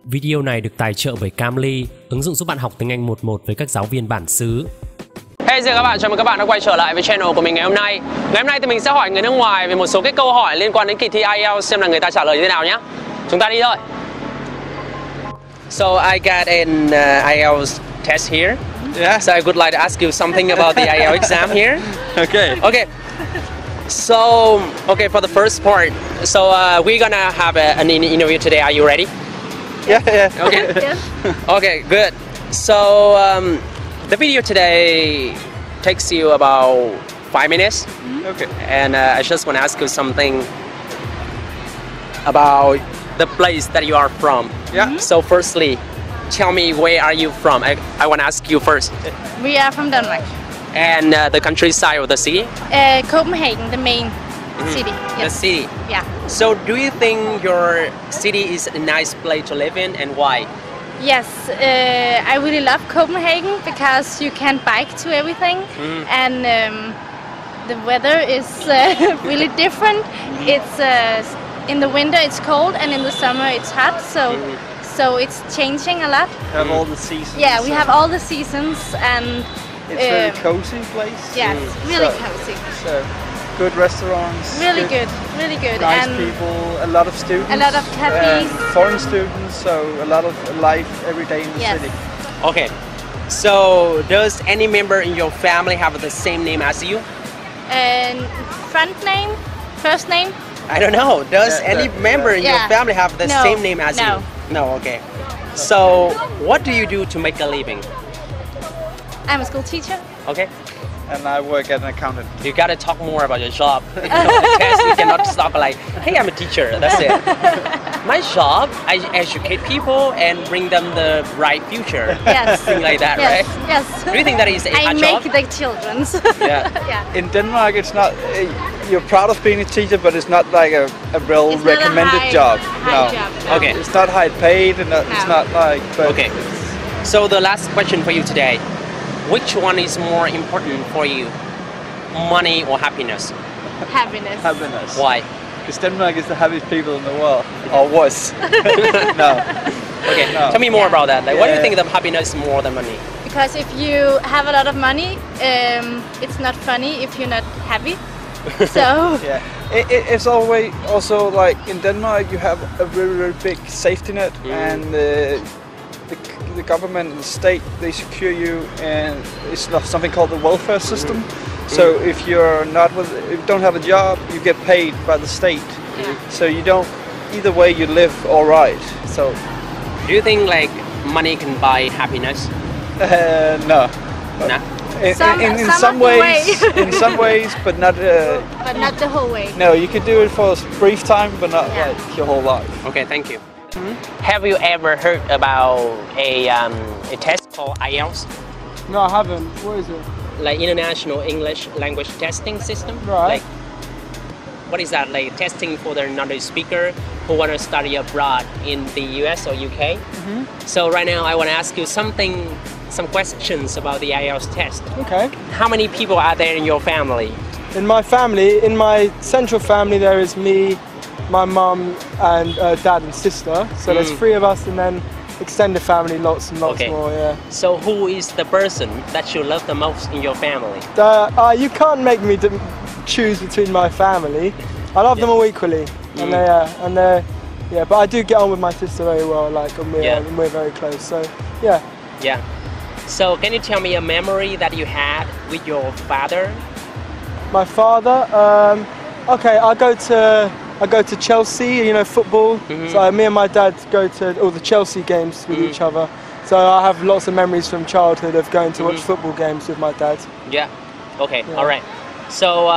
Video này được tài trợ bởi Cambly, ứng dụng giúp bạn học tiếng Anh 1-1 với các giáo viên bản xứ. Hey, chào các bạn, chào mừng các bạn đã quay trở lại với channel của mình ngày hôm nay. Ngày hôm nay thì mình sẽ hỏi người nước ngoài về một số cái câu hỏi liên quan đến kỳ thi Ielts xem là người ta trả lời như thế nào nhé. Chúng ta đi thôi. So I got an Ielts test here. Yeah. So I would like to ask you something about the IELTS exam here. Okay. Okay. So, okay, for the first part, so we're gonna have an interview today. Are you ready? Yeah, yeah. Okay. Yeah. Okay, good. So, the video today takes you about 5 minutes. Okay. And I just want to ask you something about the place that you are from. Yeah. So, firstly, tell me, where are you from? I want to ask you first. We are from Denmark. And the countryside of the city? Copenhagen, the main city. The Yes. city. Yeah. So do you think your city is a nice place to live in, and why? Yes, I really love Copenhagen because you can bike to everything, and the weather is really different. It's in the winter it's cold, and in the summer it's hot. So it's changing a lot. Have all the seasons. Yeah, we have all the seasons, and It's a very cozy place. yes, really So- cozy. So good restaurants. Really good, really good. Nice And people. A lot of students. a lot of cafes. Foreign students. So a lot of life every day in the Yes. city. Okay. So does any member in your family have the same name as you? And front name, first name. I don't know. Does Yeah, any member in your Yeah. family have the No. same name as No. you? No, okay. So what do you do to make a living? I'm a school teacher. Okay. And I work as an accountant. You gotta talk more about your job. You know, the test, you cannot stop like, hey, I'm a teacher, that's it. My job, I educate people and bring them the right future. Yes. Something like that, Yes. right? Yes. Do you think that is a I hard make job? the children's. Yeah. Yeah. In Denmark, it's not. You're proud of being a teacher, but it's not like a real It's not a recommended high- job. high No. job, no. Okay. It's not high paid, and it's No. not like. But Okay. So the last question for you today. Which one is more important for you? Money or happiness? Happiness. Happiness. Why? Because Denmark is the happiest people in the world, or was. No. Okay, No. tell me more about that. Like, why do you Yeah. think that happiness is more than money? Because if you have a lot of money, it's not funny if you're not happy. So Yeah. It's always also like in Denmark you have a very, very big safety net, and the government and the state, they secure you, and it's something called the welfare system. So if if you don't have a job, you get paid by the state. So you don't. Either way, you live all right. So Do you think like money can buy happiness? no. Nah. In Some some of the ways, in some ways, but not. but not the whole way. No, you could do it for a brief time, but not Yeah. like your whole life. Okay, thank you. Have you ever heard about a test called Ielts, No, I haven't. What is it? like International English Language Testing System? Right. Like, what is that? Like testing for the native speaker who want to study abroad in the US or UK? So right now I want to ask you some questions about the Ielts test. Okay. How many people are there in your family? In my family, in my central family, there is me, my mum, and dad and sister. So there's 3 of us, and then extended family, lots and lots Okay. more. Yeah. So who is the person that you love the most in your family? You can't make me choose between my family. I love them all equally, and they're yeah. But I do get on with my sister very well. Like, and we're very close. So yeah. Yeah. So can you tell me a memory that you had with your father? My father, okay, I go to Chelsea, you know, football. So me and my dad go to all the Chelsea games with each other. So I have lots of memories from childhood of going to watch football games with my dad. Yeah. Okay. All right. So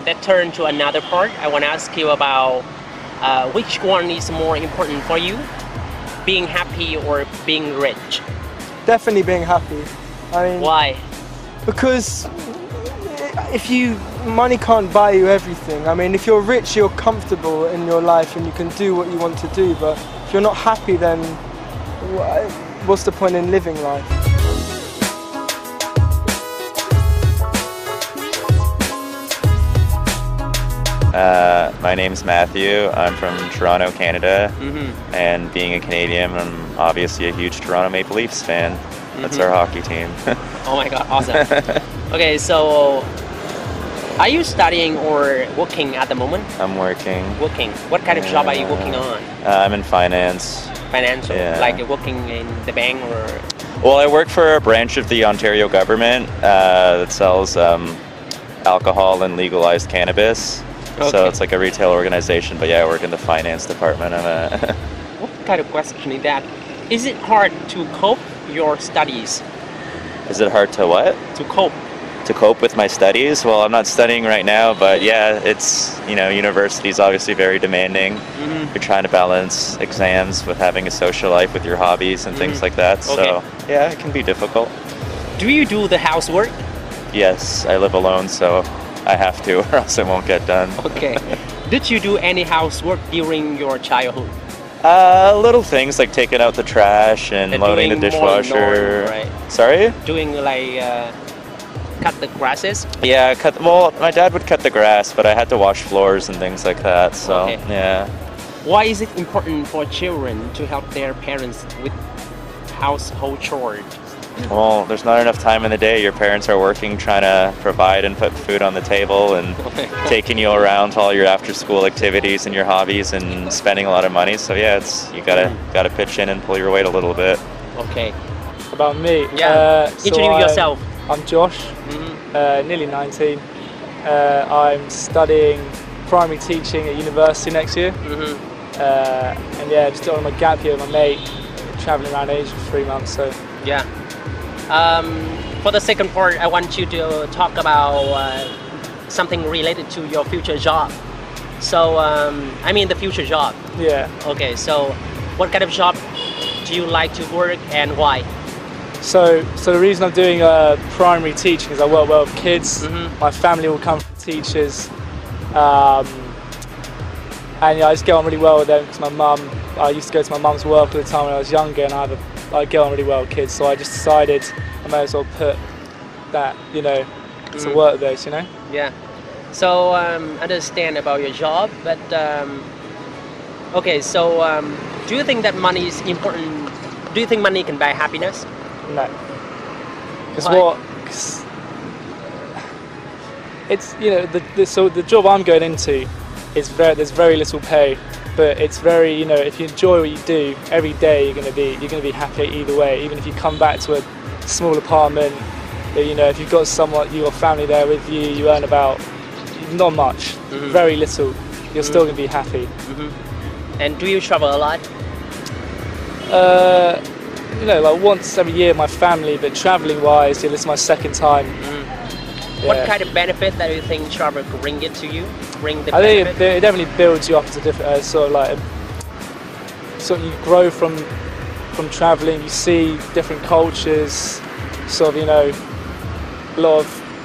that turn to another part. I want to ask you about which one is more important for you, being happy or being rich? Definitely being happy. I mean, Why? because money can't buy you everything. I mean, if you're rich, you're comfortable in your life and you can do what you want to do. But if you're not happy, then what's the point in living life? My name's Matthew. I'm from Toronto, Canada. And being a Canadian, I'm obviously a huge Toronto Maple Leafs fan. That's our hockey team. Oh my god, awesome. Okay, so are you studying or working at the moment? I'm working. Working. What kind of job are you working on? I'm in finance. Financial? Yeah. Like you're working in the bank or? Well, I work for a branch of the Ontario government that sells alcohol and legalized cannabis. Okay. So it's like a retail organization, but yeah, I work in the finance department of it. What kind of question is that? Is it hard to cope your studies? Is it hard to what? To cope. To cope with my studies? Well, I'm not studying right now, but yeah, it's, you know, university's obviously very demanding. You're trying to balance exams with having a social life with your hobbies and things like that. So yeah, it can be difficult. Do you do the housework? Yes, I live alone, so I have to, or else it won't get done. Okay. Did you do any housework during your childhood? Little things like taking out the trash and loading the dishwasher. Right? Sorry? Doing like cut the grasses? Yeah, well, my dad would cut the grass, but I had to wash floors and things like that, so yeah. Why is it important for children to help their parents with household chores? Well, there's not enough time in the day. Your parents are working, trying to provide and put food on the table and taking you around to all your after-school activities and your hobbies and spending a lot of money. So yeah, you gotta pitch in and pull your weight a little bit. Okay. About me? Yeah. Introduce yourself. I'm Josh, nearly 19. I'm studying primary teaching at university next year. And yeah, just on my gap year with my mate, travelling around Asia for 3 months. So yeah. For the second part, I want you to talk about something related to your future job. So, I mean the future job. Yeah. Okay, so what kind of job do you like to work and why? So the reason I'm doing primary teaching is I work well with kids. My family will come from teachers. And yeah, I just get on really well with them because I used to go to my mum's work all the time when I was younger, and I get on really well with kids. So I just decided I may as well put that, you know, to work with those, you know. Yeah. So understand about your job, but okay. So do you think that money is important? Do you think money can buy happiness? No. Because it's, you know, so the job I'm going into is there's very little pay, but it's very, you know, if you enjoy what you do every day, you're gonna be happy either way. Even if you come back to a small apartment, you know, if you've got your family there with you, you earn about not much, very little. You're still gonna be happy. And do you travel a lot? You know, like once every year, my family. But traveling wise, yeah, this is my second time. Yeah. What kind of benefit that you think travel bring it to you? I think it definitely builds you up as a different sort of like you grow from traveling. You see different cultures, sort of, you know,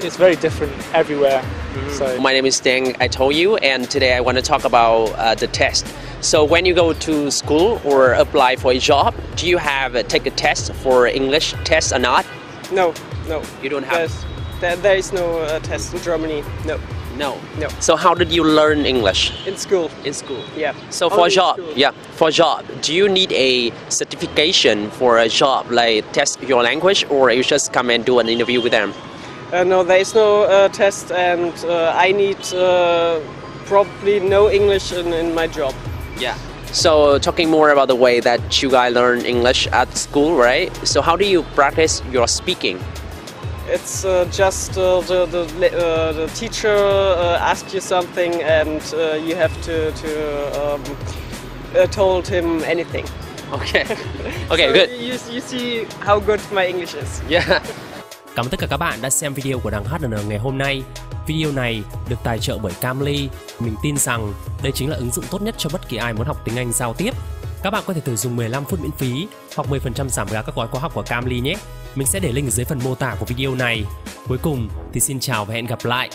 it's very different everywhere. So my name is Dang, I told you, and today I want to talk about the test. So when you go to school or apply for a job, do you have take a test for English test or not? No. You don't have. There is no test in Germany. No. So how did you learn English? In school. In school. Yeah. So for a job, do you need a certification for a job, like test your language, or you just come and do an interview with them? No, there is no test, and I need probably no English in my job. Yeah. So talking more about the way that you guys learn English at school, right? So how do you practice your speaking? It's just the teacher asks you something, and you have to told him anything. Okay. So Good. You see how good my English is. Yeah. Cảm ơn tất cả các bạn đã xem video của Dang HNN ngày hôm nay. Video này được tài trợ bởi Cambly. Mình tin rằng đây chính là ứng dụng tốt nhất cho bất kỳ ai muốn học tiếng Anh giao tiếp. Các bạn có thể thử dùng 15 phút miễn phí hoặc 10% giảm giá các gói khóa học của Cambly nhé. Mình sẽ để link dưới phần mô tả của video này. Cuối cùng thì xin chào và hẹn gặp lại.